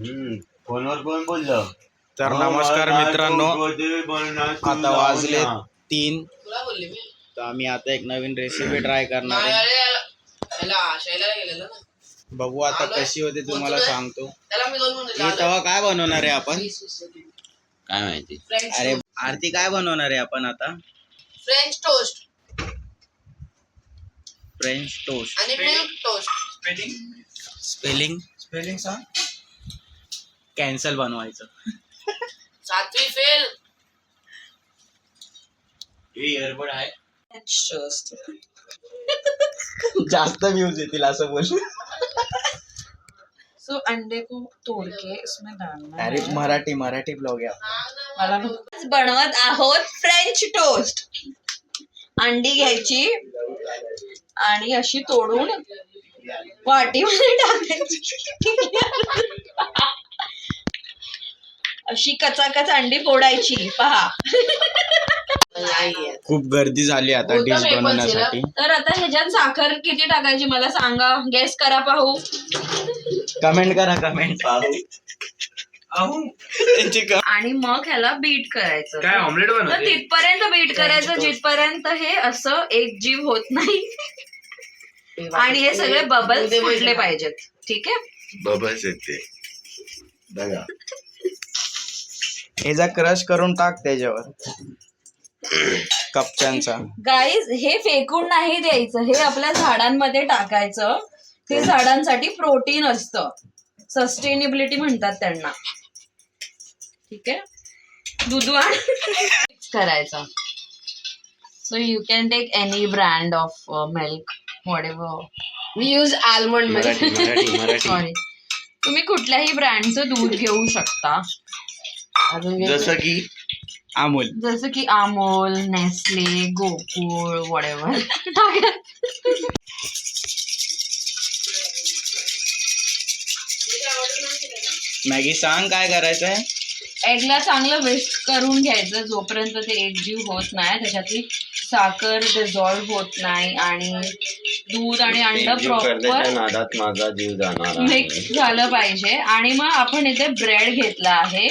फोनवर कोण बोललं? तर नमस्कार मित्रांनो, आता वाजले 3. तर आम्ही आता एक नवीन रेसिपी ट्राय करणार आहे. बघू आता कशी होते तुम्हाला सांगतो. तेव्हा काय बनवणार आहे आपण? काय माहिती. अरे आरती काय बनवणार आहे आपण आता? फ्रेंच टोस्ट फ्रेंच टोस्ट आणि मिल्क टोस्ट. स्पेलिंग सांग. कॅन्सल बनवायचं. 7वी फेल. एअरबड आहे. French toast. जास्त व्ह्यूज येतील असं बोल. सो अंडे को तोड़ के इसमें डालना अरे है. मराठी ब्लॉग आहे. मला बनवत आहोत फ्रेंच टोस्ट. अंडी घ्यायची आणि अशी तोडून वाटीमध्ये टाकायची. अशी कचाकच अंडी फोडायची. पहा. खूप गर्दी झाली आता डिश बनवण्यासाठी. तर आता ह्याच्यात साखर किती टाकायची मला सांगा. गेस करा पाहू. कमेंट करा कमेंट. आणि मग ह्याला बीट करायचं. काय ऑमलेट तर बनवते? तिथपर्यंत बीट करायचं जिथपर्यंत हे असं एकजीव होत नाही. आणि हे सगळे बबल्स फुटले पाहिजेत. ठीक आहे. बबल्स येते बघा. ह्याचा क्रश करून टाक त्याच्यावर कपच्यांचा. गाईज हे फेकून नाही द्यायचं. हे आपल्या झाडांमध्ये टाकायचं. ते झाडांसाठी प्रोटीन असतं. सस्टेनेबिलिटी म्हणतात त्यांना. ठीक आहे. दूध करायचं. So you can take any brand of milk whatever. We use almond milk. Sorry. तुम्ही कुठल्याही ब्रँडचं दूध घेऊ शकता. जसं की Amul, Nestle, Gokul whatever. Maggie सांग काय करायचंय. एगला चांगलं विस्क करून घ्यायचं जोपर्यंत ते एकजीव होत नाही. त्याच्यातली साखर डिझॉल्व्ह होत नाही आणि दूध आणि अंड प्रॉपर नादात माझा जीव जाणार आहे. मिक्स झालं पाहिजे. आणि मग आपण इथे ब्रेड घेतला आहे.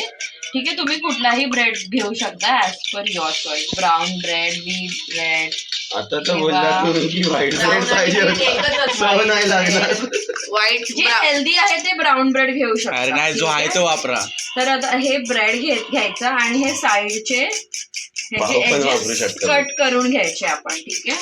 ठीक आहे. तुम्ही कुठलाही ब्रेड घेऊ शकता as per your choice. Brown bread, wheat bread. आता तर बोलला तू की व्हाईट ब्रेड पाहिजे होता. नाही लागणार. व्हाईट जे हेल्दी आहे ते ब्राऊन ब्रेड घेऊ अरे शकता. नाही जो आहे तो वापरा. तर आता हे ब्रेड घ्यायचं आणि हे साईडचे पाव पण वापरू शकतो. कट करून घ्यायचे आपण. ठीक आहे.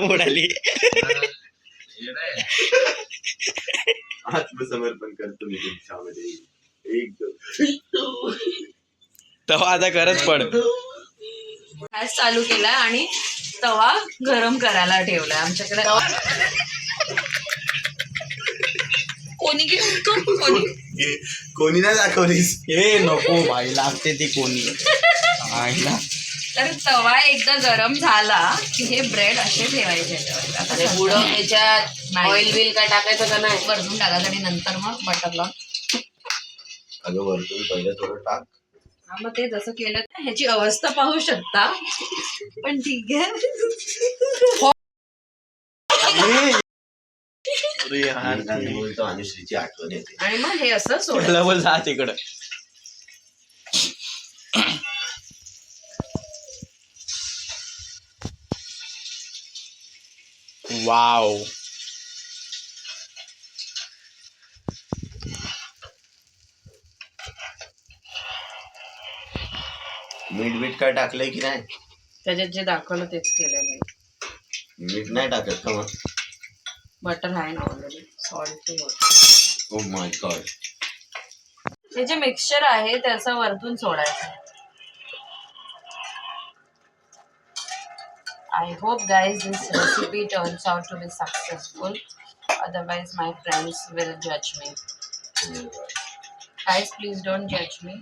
उडाली. आत्मसमर्पण करतो मी तुमच्यामध्ये. तेव्हा आता गरज पड. गॅस चालू केलाय आणि तवा गरम करायला ठेवलाय आमच्याकडे. कोणी कोणी नाही दाखवलीस. हे नको भाई लागते ती कोणी. तर तवा एकदा गरम झाला की हे ब्रेड असे ठेवायचे. आता पुढं ह्याच्यात ऑइल बिल काय टाकायचं का नाही. वरतून टाकायचं आणि नंतर मग बटर लावून. अगं वरतून पहिलं थोडं टाक. हा मग ते जसं केलं ह्याची अवस्था पाहू शकता. पण ठीक आहे. बोलतो आणि श्रीची आठवण येते. आणि मग हे असं सोडलं. बोल जा तिकडं. वाव. मीठ काय टाकलंय की नाही. त्याच्यात जे दाखवलं तेच केलेलं आहे. मीठ नाही टाकत का मग. बटर आहे ना already. Salt. Oh my God. हे जे मिक्सचर आहे त्याचं वरतून सोडायचं. I hope guys this recipe turns out to be successful. Otherwise my friends will judge me. Guys, please don't judge me.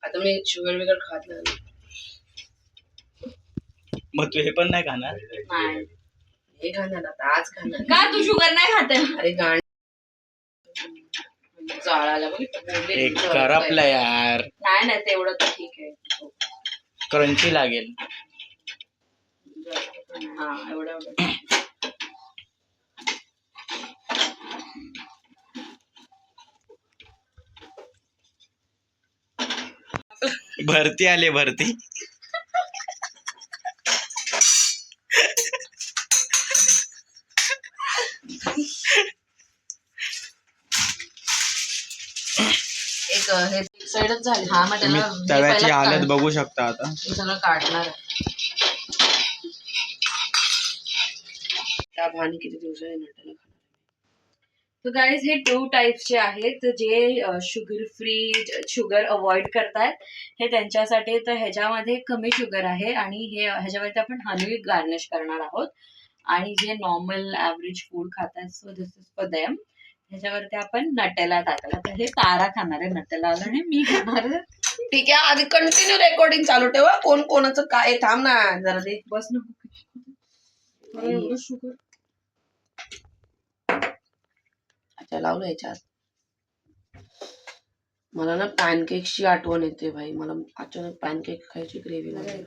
आता मी शुगर बिगर खात नाही. मग तू हे पण नाही खाणार? नाही हे खाणार आता, आज खाणार. का तू शुगर नाही खात? अरे गाण जाळाला एक करपला यार. नाही नाही तेवढं तर ठीक आहे. क्रंची लागेल. हा एवढं भरती आले भरती. एक हे साईडच झाली. हा मग तुम्ही त्याला तव्याची हालत बघू शकता आता. हे सगळं काढणार आहे. त्या भानी किती दिवसांनी नटलं. तर गाईज हे 2 टाइप्सचे आहेत जे शुगर फ्री, शुगर अवॉइड करतायत हे त्यांच्यासाठी. तर ह्याच्यामध्ये कमी शुगर आहे आणि हे ह्याच्यावरती आपण हनी गार्निश करणार आहोत. आणि जे नॉर्मल ऍव्हरेज फूड खातात so this is for them. ह्याच्यावरती आपण नटेला टाकला. तर हे तारा खाणार आहे नटेला आणि मी खाणार आहे. ठीक आहे आधी कंटिन्यू रेकॉर्डिंग चालू ठेवा. कोण कोणाचं काय थांब ना जरा दे बस ना. शुगर अच्छा लावलं याच्यात. मला ना पॅनकेकची आठवण येते भाई. मला अचानक पॅनकेक खायची ग्रेव्ही लागली.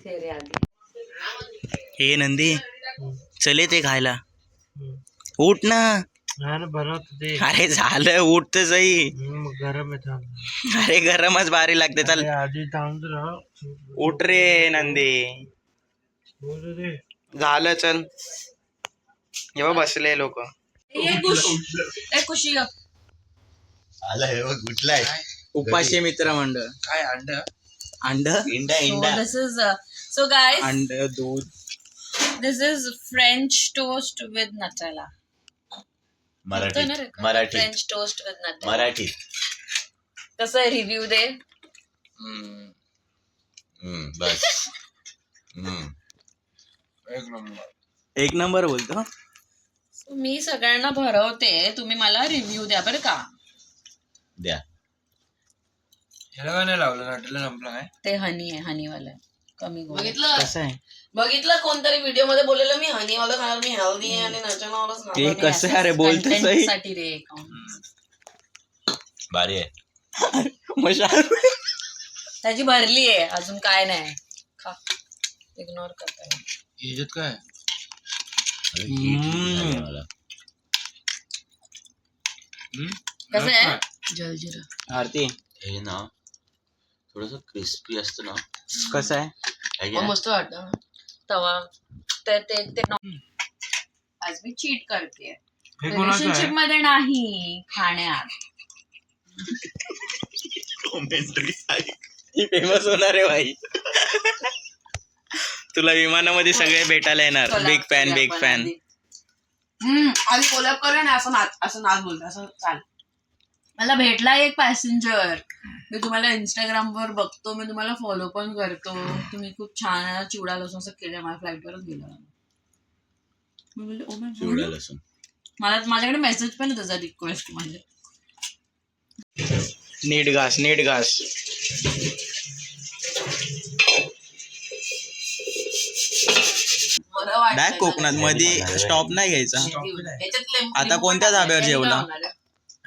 हे नंदी चले ते खायला. उठ ना. अरे झालं उठ तर सही. गरम आहे. अरे गरमच भारी लागते. चल आधी थांब जरा. उठ रे नंदी. झालं चल. जेव्हा बसले लोक. खुशी आला हे बघ कुठलाय उपाशी मित्र मंडळ. काय अंड अंड इंडा इंडा दिस इज सो गाइस अंड दूध. This is French toast with Nutella. Marathi Marathi French toast with Nutella. Marathi. कसं रिव्ह्यू दे. बस एक नंबर बोलतो. मी सगळ्यांना भरवते. तुम्ही मला रिव्ह्यू द्या बरं का. द्या. ह्याला काय नाही लावलं नटला संपला काय. ते हनी आहे हनीवालं कमी गोड. कसं आहे बघितलं कोणतरी व्हिडिओ मध्ये बोललेलं मी हनीवालं खाणार. मी हेल्दी आहे आणि नटलावालंच खाणार. ते कसं आहे अरे बोलतो सही. साठी रे भारी आहे. मशाल त्याची भरली आहे अजून काय नाही. खा इग्नोर करता. ह्याच्यात काय अरे heat झाली मला. कसं आहे जलजिरा. आरती हे ना थोडस क्रिस्पी असतं ना. कसं आहे. है की नाही? मस्त वाटतं तवा. ते आज मी चीट करते. हे कोणाचं रिलेशनशिप आहे. मध्ये नाही खाण्यात. फेमस होणार आहे भाई. तुला विमानामध्ये सगळे भेटायला येणार. Big fan big fan. आधी कोलॅब करा ना. असं नाच बोलतो असं चाल. मला भेटला एक पॅसेंजर. मी तुम्हाला इंस्टाग्राम वर बघतो. मी तुम्हाला फॉलो पण करतो. तुम्ही खूप छान चिवडा लसूण असं केलं. माझ्या फ्लाईटवरच गेलं. मी बोलले ओ माय चिवडा गॉड. लसूण. मला माझ्याकडे मेसेज पण आहे त्याचा रिक्वेस्ट म्हणजे. नीट घास नीट घास. बॅग कोकणात मध्ये स्टॉप नाही घ्यायचा. आता कोणत्या धाब्यावर जेवला.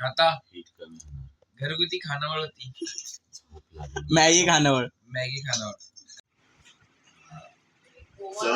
आता Heat कमी होणार. घरगुती खानावळ होती. मॅगी खानावळ. मॅगी खानावळ. चव